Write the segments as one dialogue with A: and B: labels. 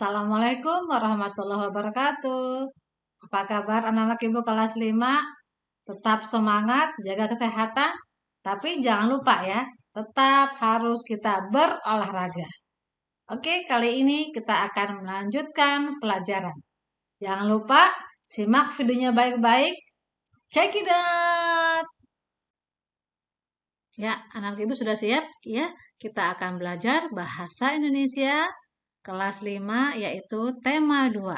A: Assalamualaikum warahmatullahi wabarakatuh. Apa kabar anak-anak ibu kelas 5? Tetap semangat, jaga kesehatan. Tapi jangan lupa ya, tetap harus kita berolahraga. Oke, kali ini kita akan melanjutkan pelajaran. Jangan lupa simak videonya baik-baik. Check it out. Ya, anak ibu sudah siap? Ya, kita akan belajar bahasa Indonesia kelas 5 yaitu tema 2.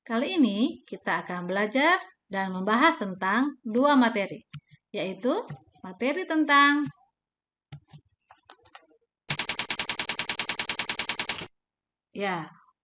A: Kali ini kita akan belajar dan membahas tentang dua materi, yaitu materi tentang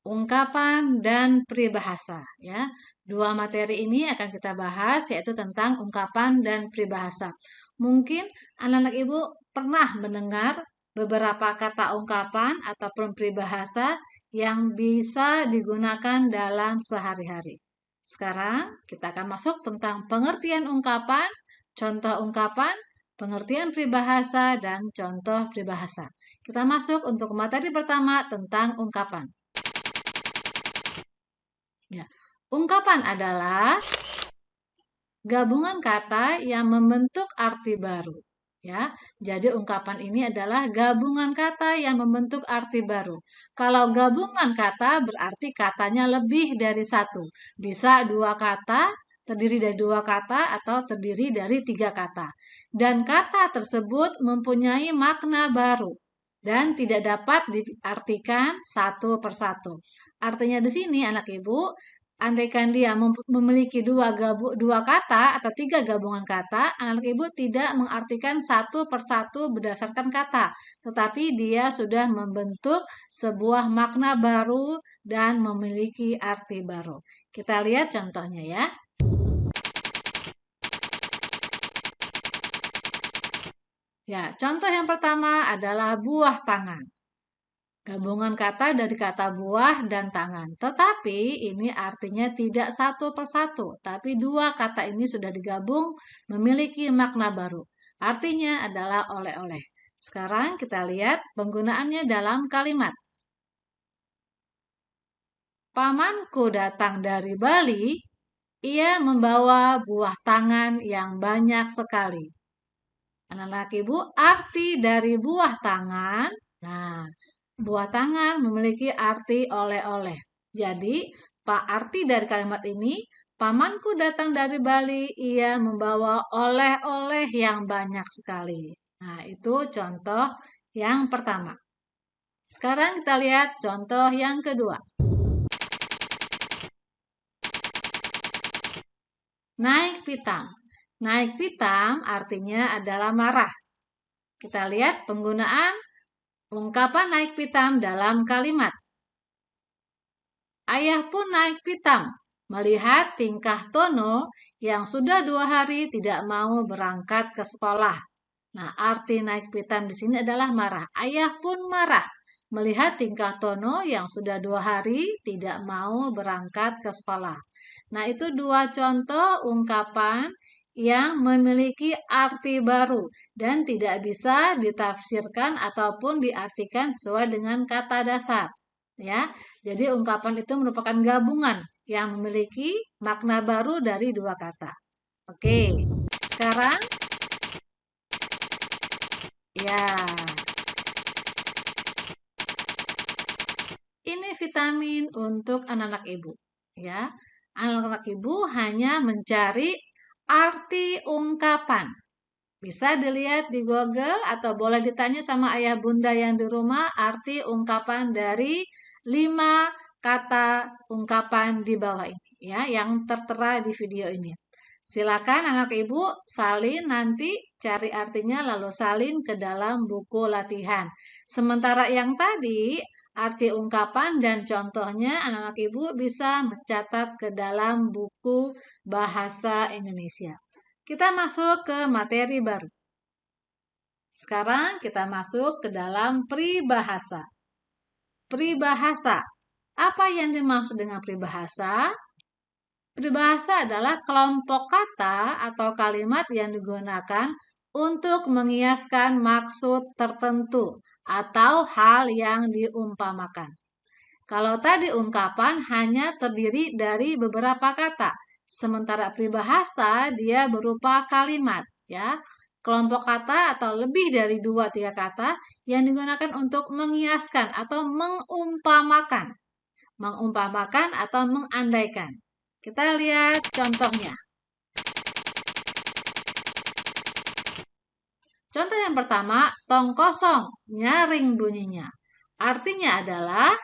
A: ungkapan dan peribahasa ya. Dua materi ini akan kita bahas yaitu tentang ungkapan dan peribahasa. Mungkin anak-anak ibu pernah mendengar beberapa kata ungkapan ataupun peribahasa yang bisa digunakan dalam sehari-hari. Sekarang kita akan masuk tentang pengertian ungkapan, contoh ungkapan, pengertian peribahasa, dan contoh peribahasa. Kita masuk untuk materi pertama tentang ungkapan. Ya, ungkapan adalah gabungan kata yang membentuk arti baru. Ya, jadi ungkapan ini adalah gabungan kata yang membentuk arti baru. Kalau gabungan kata berarti katanya lebih dari satu. Bisa dua kata, terdiri dari dua kata atau terdiri dari tiga kata. Dan kata tersebut mempunyai makna baru dan tidak dapat diartikan satu persatu. Artinya di sini anak ibu, andaikan dia memiliki dua kata atau tiga gabungan kata, anak ibu tidak mengartikan satu persatu berdasarkan kata, tetapi dia sudah membentuk sebuah makna baru dan memiliki arti baru. Kita lihat contohnya ya. Ya, contoh yang pertama adalah buah tangan. Gabungan kata dari kata buah dan tangan. Tetapi ini artinya tidak satu persatu. Tapi dua kata ini sudah digabung memiliki makna baru. Artinya adalah oleh-oleh. Sekarang kita lihat penggunaannya dalam kalimat. Pamanku datang dari Bali. Ia membawa buah tangan yang banyak sekali. Anak-anak ibu, arti dari buah tangan. Nah, buah tangan memiliki arti oleh-oleh. Jadi, arti dari kalimat ini, pamanku datang dari Bali, ia membawa oleh-oleh yang banyak sekali. Nah, itu contoh yang pertama. Sekarang kita lihat contoh yang kedua. Naik pitam. Naik pitam artinya adalah marah. Kita lihat penggunaan ungkapan naik pitam dalam kalimat. Ayah pun naik pitam melihat tingkah Tono yang sudah 2 hari tidak mau berangkat ke sekolah. Nah, arti naik pitam di sini adalah marah. Ayah pun marah melihat tingkah Tono yang sudah 2 hari tidak mau berangkat ke sekolah. Nah, itu dua contoh ungkapan yang memiliki arti baru dan tidak bisa ditafsirkan ataupun diartikan sesuai dengan kata dasar. Ya, jadi ungkapan itu merupakan gabungan yang memiliki makna baru dari dua kata. Oke, sekarang ya. Ini vitamin untuk anak-anak ibu, ya. Anak-anak ibu hanya mencari arti ungkapan. Bisa dilihat di Google atau boleh ditanya sama ayah bunda yang di rumah arti ungkapan dari 5 kata ungkapan di bawah ini ya, yang tertera di video ini. Silakan anak ibu salin nanti cari artinya lalu salin ke dalam buku latihan. Sementara yang tadi arti ungkapan dan contohnya anak-anak ibu bisa mencatat ke dalam buku bahasa Indonesia. Kita masuk ke materi baru. Sekarang kita masuk ke dalam peribahasa. Peribahasa. Apa yang dimaksud dengan peribahasa? Peribahasa adalah kelompok kata atau kalimat yang digunakan untuk mengiaskan maksud tertentu atau hal yang diumpamakan. Kalau tadi ungkapan hanya terdiri dari beberapa kata, sementara peribahasa dia berupa kalimat, ya. Kelompok kata atau lebih dari 2-3 kata yang digunakan untuk mengiaskan atau mengumpamakan atau mengandaikan. Kita lihat contohnya. Contoh yang pertama, tong kosong, nyaring bunyinya. Artinya adalah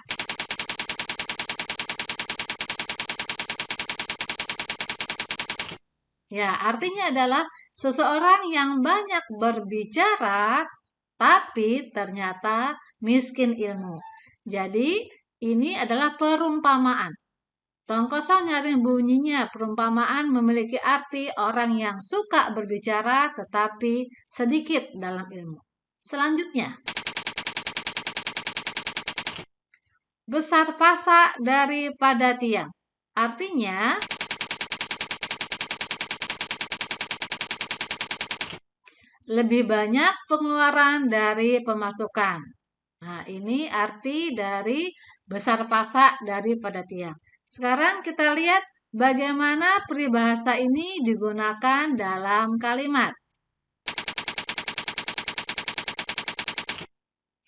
A: artinya adalah seseorang yang banyak berbicara tapi ternyata miskin ilmu. Jadi, ini adalah perumpamaan. Tong kosong nyaring bunyinya, perumpamaan memiliki arti orang yang suka berbicara tetapi sedikit dalam ilmu. Selanjutnya, besar pasak daripada tiang. Artinya, lebih banyak pengeluaran dari pemasukan. Nah, ini arti dari besar pasak daripada tiang. Sekarang kita lihat bagaimana peribahasa ini digunakan dalam kalimat.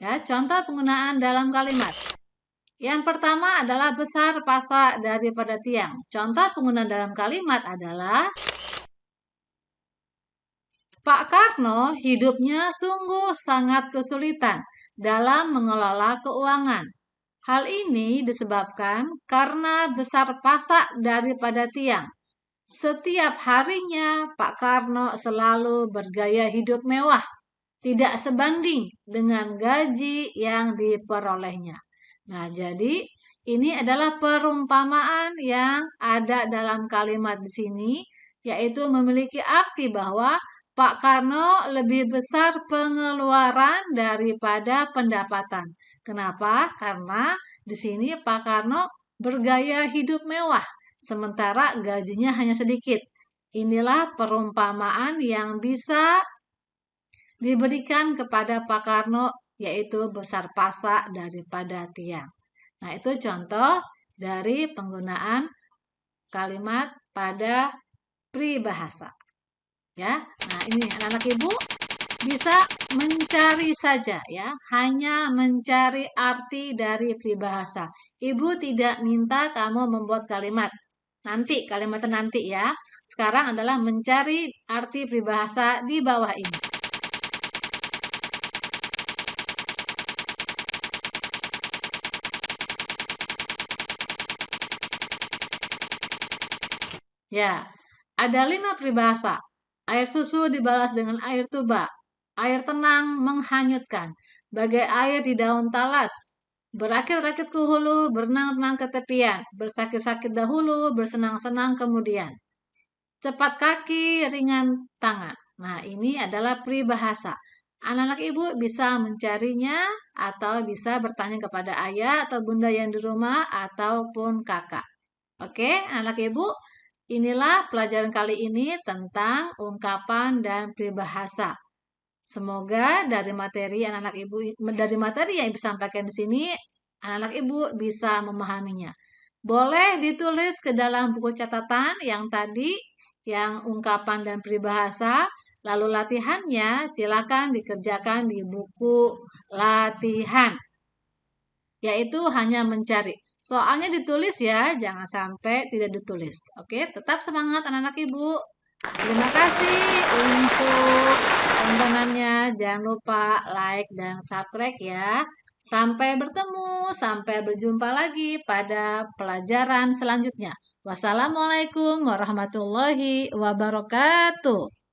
A: Ya, contoh penggunaan dalam kalimat. Yang pertama adalah besar pasak daripada tiang. Contoh penggunaan dalam kalimat adalah Pak Karno hidupnya sungguh sangat kesulitan dalam mengelola keuangan. Hal ini disebabkan karena besar pasak daripada tiang. Setiap harinya Pak Karno selalu bergaya hidup mewah, tidak sebanding dengan gaji yang diperolehnya. Nah, jadi ini adalah perumpamaan yang ada dalam kalimat di sini, yaitu memiliki arti bahwa Pak Karno lebih besar pengeluaran daripada pendapatan. Kenapa? Karena di sini Pak Karno bergaya hidup mewah, sementara gajinya hanya sedikit. Inilah perumpamaan yang bisa diberikan kepada Pak Karno, yaitu besar pasak daripada tiang. Nah, itu contoh dari penggunaan kalimat pada peribahasa. Ya, nah ini anak-anak ibu bisa mencari saja, ya, hanya mencari arti dari peribahasa. Ibu tidak minta kamu membuat kalimat. Kalimatnya nanti ya. Sekarang adalah mencari arti peribahasa di bawah ini. Ya, ada 5 peribahasa. Air susu dibalas dengan air tuba. Air tenang menghanyutkan. Bagai air di daun talas. Berakit-rakit ke hulu, berenang-renang ke tepian. Bersakit-sakit dahulu, bersenang-senang kemudian. Cepat kaki, ringan tangan. Nah, ini adalah peribahasa. Anak-anak ibu bisa mencarinya atau bisa bertanya kepada ayah atau bunda yang di rumah ataupun kakak. Oke, anak ibu, inilah pelajaran kali ini tentang ungkapan dan peribahasa. Semoga dari materi anak-anak ibu, dari materi yang ibu sampaikan di sini, anak-anak ibu bisa memahaminya. Boleh ditulis ke dalam buku catatan yang tadi, yang ungkapan dan peribahasa. Lalu latihannya silakan dikerjakan di buku latihan, yaitu hanya mencari. Soalnya ditulis ya, jangan sampai tidak ditulis. Oke, tetap semangat anak-anak ibu. Terima kasih untuk tontonannya. Jangan lupa like dan subscribe ya. Sampai bertemu, sampai berjumpa lagi pada pelajaran selanjutnya. Wassalamualaikum warahmatullahi wabarakatuh.